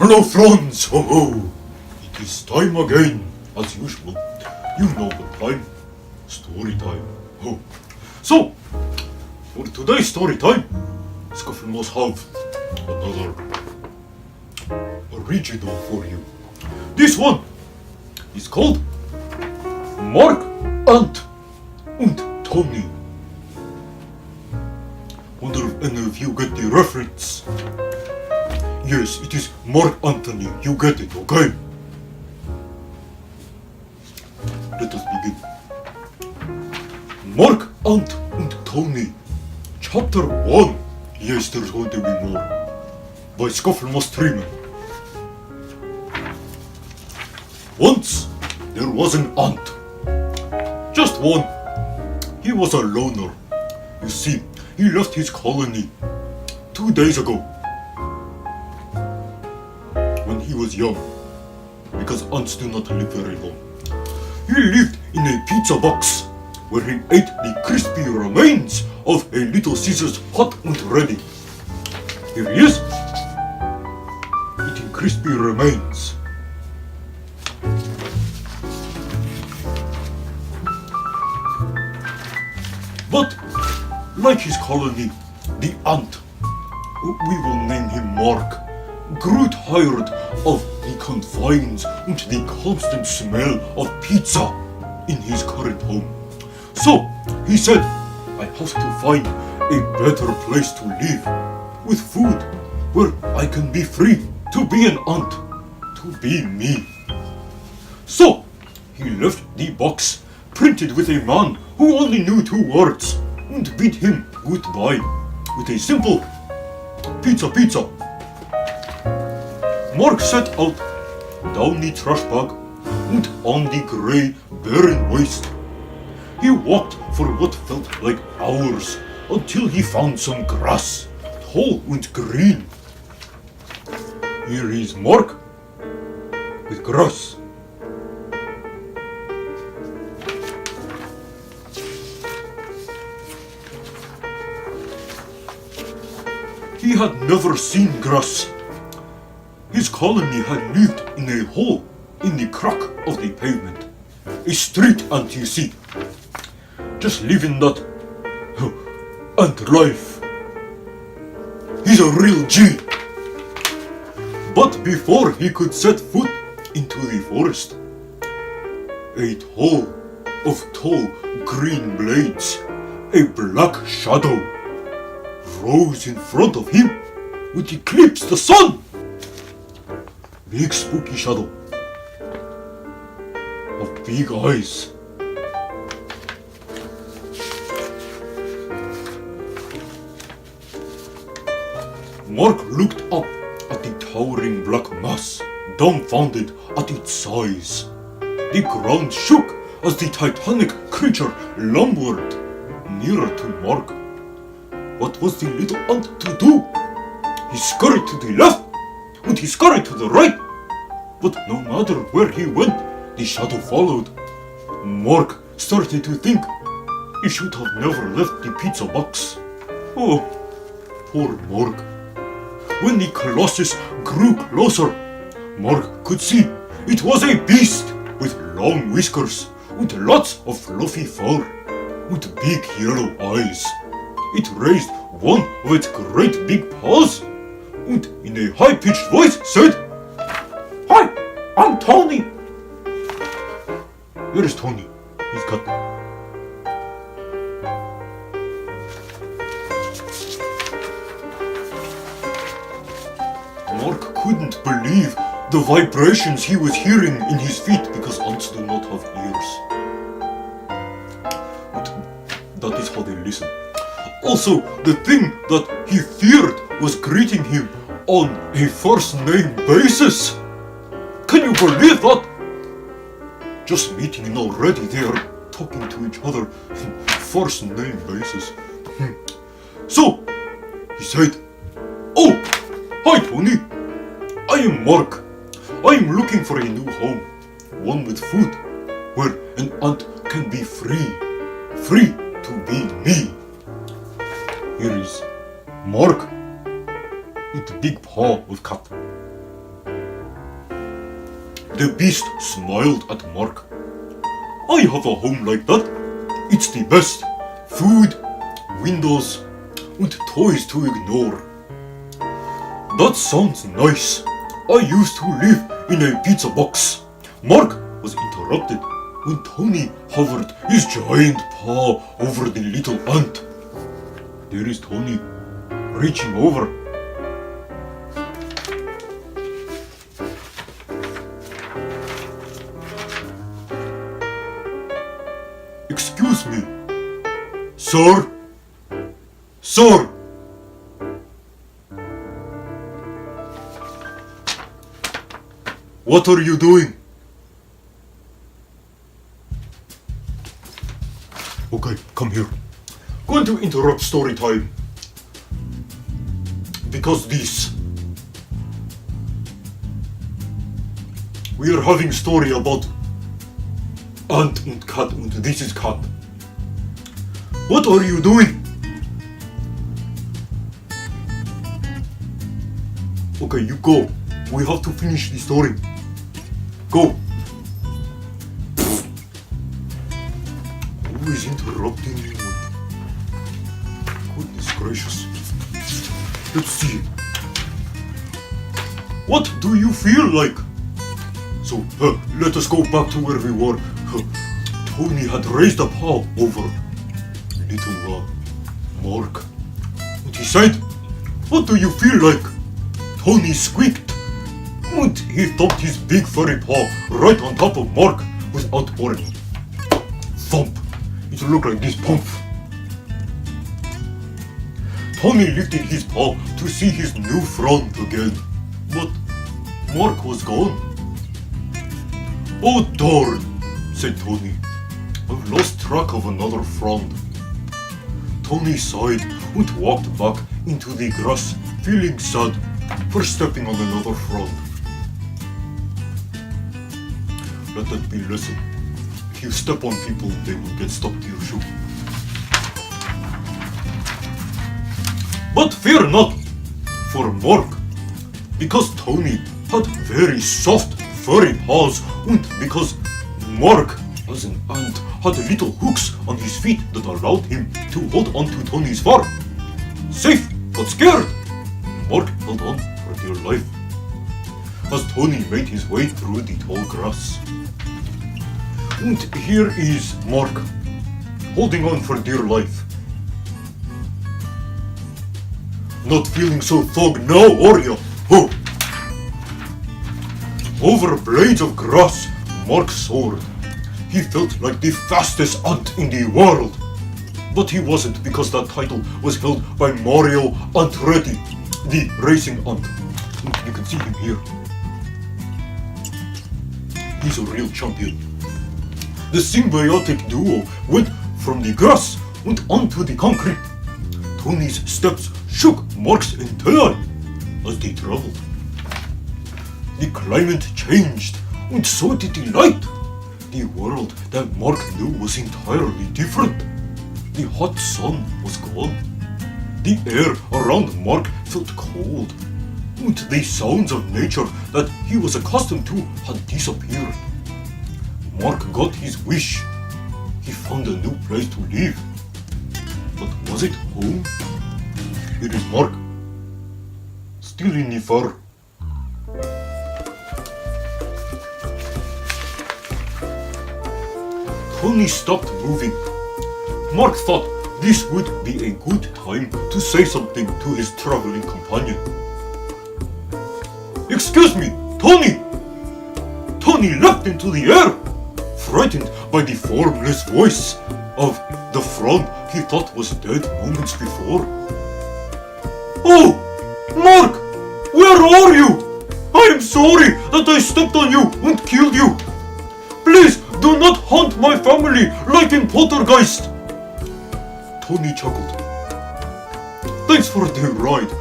Hello friends, ho ho! It is time again, as usual. You know the time. Story time. Ho. So, for today's story time, Scufflemoss have another original for you. This one is called Mark, Ant und Tony. Wonder if any of you get the reference. Yes, it is Mark Anthony, you get it, okay? Let us begin. Mark, Ant und Tony, Chapter 1. Yes, there's going to be more. By Scufflemöss Treemen. Once, there was an ant. Just one. He was a loner. You see, he left his colony 2 days ago. When he was young. Because ants do not live very long. He lived in a pizza box, where he ate the crispy remains of a Little Caesar's hot and ready. Here he is, eating crispy remains. But, like his colony, the ant, we will name him Mark, grew tired of the confines and the constant smell of pizza in his current home. So, he said, I have to find a better place to live, with food, where I can be free to be an ant, to be me. So, he left the box printed with a man who only knew 2 words, and bid him goodbye with a simple pizza pizza. Mark set out down the trash bag and on the grey, barren waste. He walked for what felt like hours until he found some grass, tall and green. Here is Mark with grass. He had never seen grass. His colony had lived in a hole in the crack of the pavement. A street ant, you see. Just living that ant life. He's a real G. But before he could set foot into the forest, a tall of tall green blades, a black shadow, rose in front of him, would eclipse the sun. Big spooky shadow of big eyes. Mark looked up at the towering black mass, dumbfounded at its size. The ground shook as the titanic creature lumbered nearer to Mark. What was the little ant to do? He scurried to the left, and he scurried to the right. But no matter where he went, the shadow followed. Mark started to think he should have never left the pizza box. Oh, poor Mark. When the colossus grew closer, Mark could see it was a beast with long whiskers and lots of fluffy fur and big yellow eyes. It raised one of its great big paws and in a high-pitched voice said, Hi, I'm Tony. Where is Tony? He's got... Mark couldn't believe the vibrations he was hearing in his feet because ants do not have ears. But that is how they listen. Also, the thing that he feared was greeting him on a first-name basis. Can you believe that? Just meeting and already they are talking to each other on first-name basis. So, he said, Oh, hi Tony. I am Mark. I am looking for a new home. One with food, where an ant can be free. Free to be me. Here is Mark with the big paw of cat. The beast smiled at Mark. I have a home like that. It's the best. Food, windows, and toys to ignore. That sounds nice. I used to live in a pizza box. Mark was interrupted when Tony hovered his giant paw over the little ant. There is Tony, reaching over. Excuse me, sir? Sir! What are you doing? Okay, come here. Going to interrupt story time. Because this. We are having story about ant and cat, and this is cat. What are you doing? Okay, you go. We have to finish the story. Go. Who is interrupting me? Goodness gracious. Let's see. What do you feel like? So, let us go back to where we were. Tony had raised a paw over little Mark. And he said, what do you feel like? Tony squeaked. And he thumped his big furry paw right on top of Mark without warning. Thump. It looked like this pump. Tony lifted his paw to see his new friend again. But Mark was gone. Oh darn, said Tony. I've lost track of another friend. Tony sighed and walked back into the grass, feeling sad for stepping on another friend. Let that be a lesson. If you step on people, they will get stuck to your shoe. But fear not, for Mark, because Tony had very soft, furry paws, and because Mark, as an ant, had little hooks on his feet that allowed him to hold on to Tony's fur. Safe, but scared, Mark held on for dear life, as Tony made his way through the tall grass. And here is Mark, holding on for dear life. Not feeling so thug now, are you? Huh? Over blades of grass, Mark soared. He felt like the fastest ant in the world. But he wasn't, because that title was held by Mario Andretti, the racing ant. You can see him here. He's a real champion. The symbiotic duo went from the grass and onto the concrete. Tony's steps shook Mark's entire as they traveled. The climate changed, and so did the light. The world that Mark knew was entirely different. The hot sun was gone. The air around Mark felt cold, and the sounds of nature that he was accustomed to had disappeared. Mark got his wish. He found a new place to live. But was it home? Here is Mark, still in the fur. Tony stopped moving. Mark thought this would be a good time to say something to his traveling companion. Excuse me, Tony! Tony leapt into the air, frightened by the formless voice of the friend he thought was dead moments before. Oh, Mark! Where are you? I am sorry that I stepped on you and killed you. Please do not haunt my family like in Poltergeist. Tony chuckled. Thanks for the ride.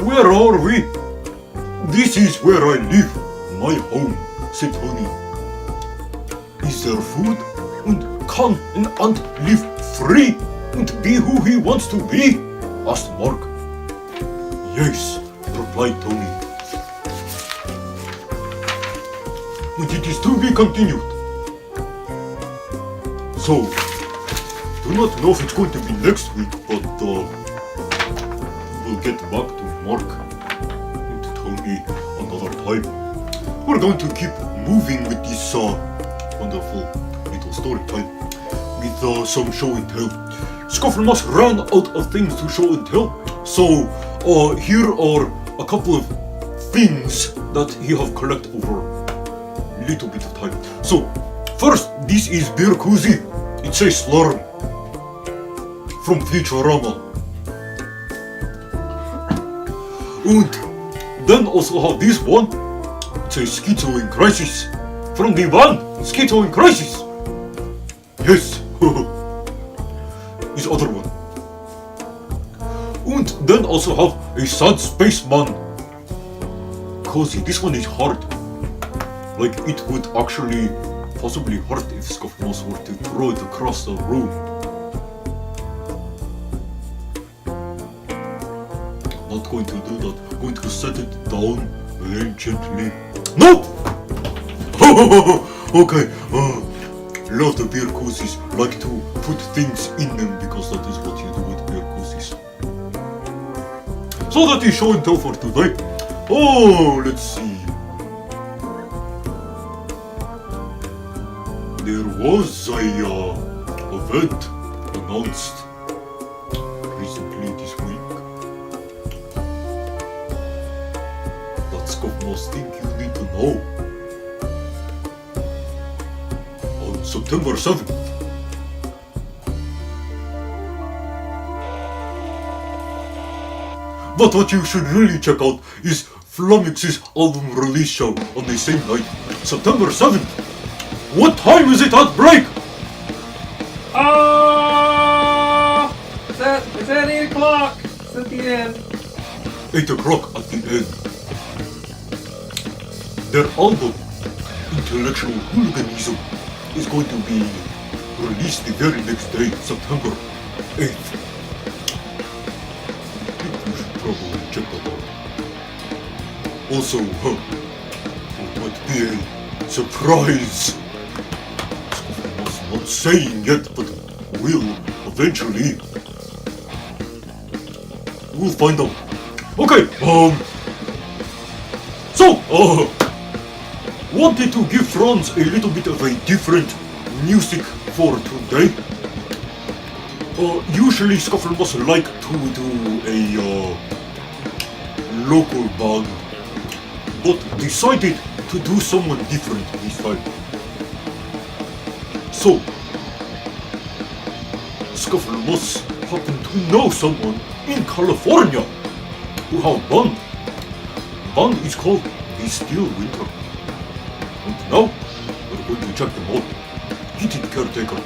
Where are we? This is where I live, my home, said Tony. Is there food? And can an ant live free and be who he wants to be? Asked Mark. Yes, replied Tony. and it is to be continued. So, do not know if it's going to be next week, but we'll get back to Mark and Tony another time. We're going to keep moving with this wonderful little story time with some show and tell. Scufflemoss ran out of things to show and tell, so here are a couple of things that he have collected over a little bit of time. So, first, this is beer coozie. It's a slurm from Futurama. And then also have this one. It's a Schizo in Crisis from the band Schizo in Crisis. Yes, this other one. And then also have a sad spaceman cozy. This one is hard. Like it would actually possibly hurt if Scufflemoss were to throw it across the room. Not going to do that. I'm going to set it down very gently. No! Okay. Love the beer cozies. Like to put things in them because that is what you do with beer cozies. So that is show and tell for today. Oh, let's see. There was a event announced recently this week that Scufflemoss think you need to know. On September 7th. But what you should really check out is Flummox's album release show on the same night, September 7th. What time is it at break? It's at 8 o'clock. It's at the end. 8 o'clock at the end. Their album, Intellectual Hooliganism, is going to be released the very next day, September 8th. I think you should probably check that out. Also, it might be a surprise. Not saying yet, but will eventually. We'll find out. Okay, so, wanted to give Franz a little bit of a different music for today. Usually Scufflemoss like to do a local band, but decided to do someone different this time. So, Scufflemoss happened to know someone in California who have band. Band is called the Stillwinter. And now, we're going to check them out. Hit it, caretaker.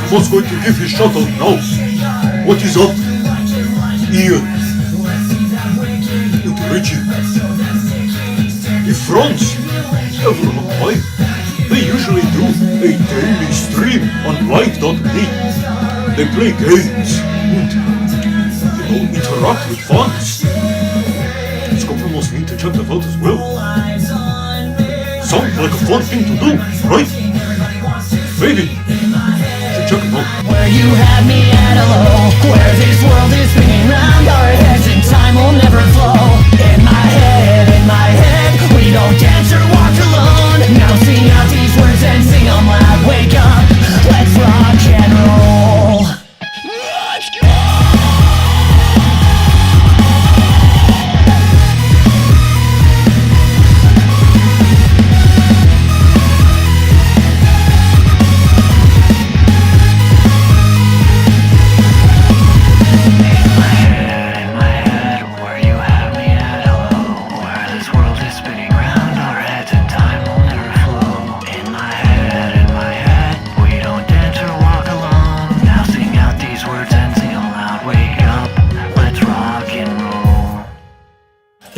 What's going to give his shout out now? What is up? Ian and Richie. If Franz ever have time, they usually do a daily stream on live.me. They play games and interact with fans. Scufflemoss need to check that out as well. Sounds like a fun thing to do, right? Maybe should check it out. Where you had me at a low, where this world is spinning round our heads and time will never flow. In my head, we don't dance or walk alone. Now sing out these words and sing them loud. Wake up, let's rock and roll. Let's go!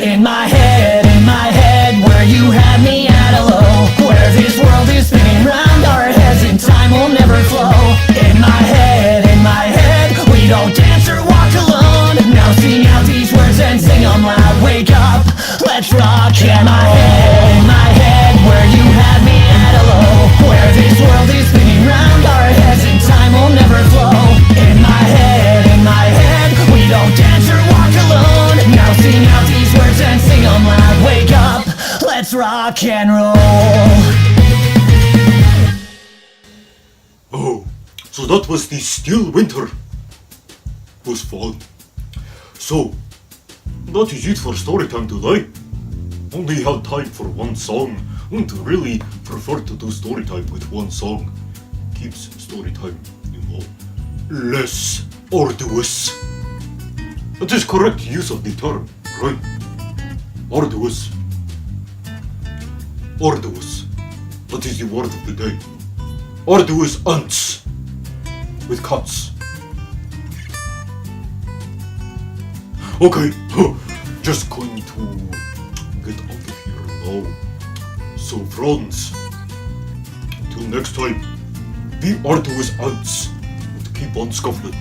In my head, where you had me at a low, where this world is spinning round our heads and time will never flow. In my head, we don't dance or walk alone. Now sing out these words and sing them loud. Wake up, let's rock. In my head, where you had me at a low, where this world is spinning round our heads and time will never flow. In my head, we don't dance or walk alone. Now sing out these words and sing them loud. Wake up, let's rock and roll. Oh, so that was the Stillwinter. Was fun. So, that is it for Storytime today. Only had time for one song, and really prefer to do Storytime with one song. Keeps Storytime, less arduous. That is correct use of the term, right? Arduous. Arduous. That is the word of the day. Arduous ants. With cuts. Okay, just going to get out of here now. So friends, until next time, be arduous ants and keep on scuffling.